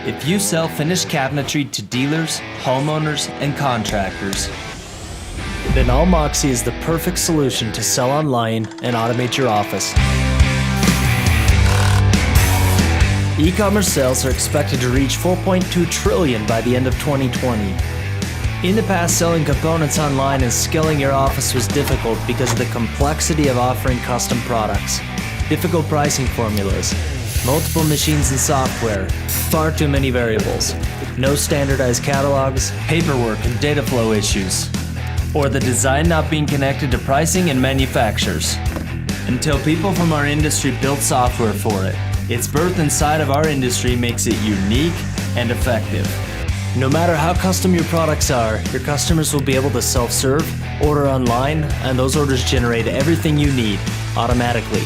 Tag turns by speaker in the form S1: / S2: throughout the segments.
S1: If you sell finished cabinetry to dealers, homeowners, and contractors,
S2: then Allmoxy is the perfect solution to sell online and automate your office. E-commerce sales are expected to reach 4.2 trillion by the end of 2020. In the past, selling components online and scaling your office was difficult because of the complexity of offering custom products, difficult pricing formulas, multiple machines and software, far too many variables, no standardized catalogs, paperwork and data flow issues, or the design not being connected to pricing and manufacturers. Until people from our industry built software for it, its birth inside of our industry makes it unique and effective. No matter how custom your products are, your customers will be able to self-serve, order online, and those orders generate everything you need automatically.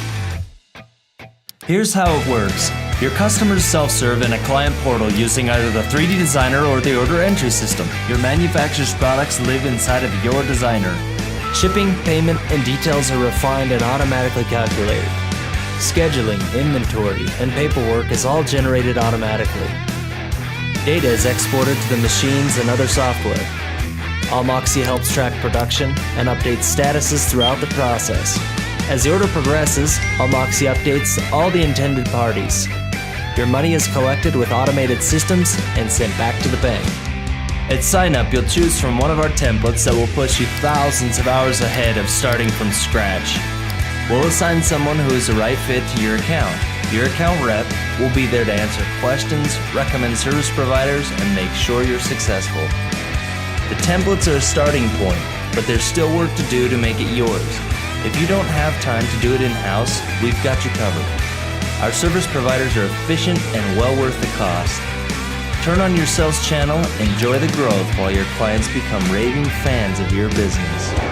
S1: Here's how it works. Your customers self-serve in a client portal using either the 3D Designer or the order entry system. Your manufacturer's products live inside of your designer.
S2: Shipping, payment, and details are refined and automatically calculated. Scheduling, inventory, and paperwork is all generated automatically. Data is exported to the machines and other software. Allmoxy helps track production and updates statuses throughout the process. As the order progresses, Allmoxy updates all the intended parties. Your money is collected with automated systems and sent back to the bank.
S1: At sign-up, you'll choose from one of our templates that will push you thousands of hours ahead of starting from scratch. We'll assign someone who is the right fit to your account. Your account rep will be there to answer questions, recommend service providers, and make sure you're successful. The templates are a starting point, but there's still work to do to make it yours. If you don't have time to do it in-house, we've got you covered. Our service providers are efficient and well worth the cost. Turn on your sales channel, enjoy the growth while your clients become raving fans of your business.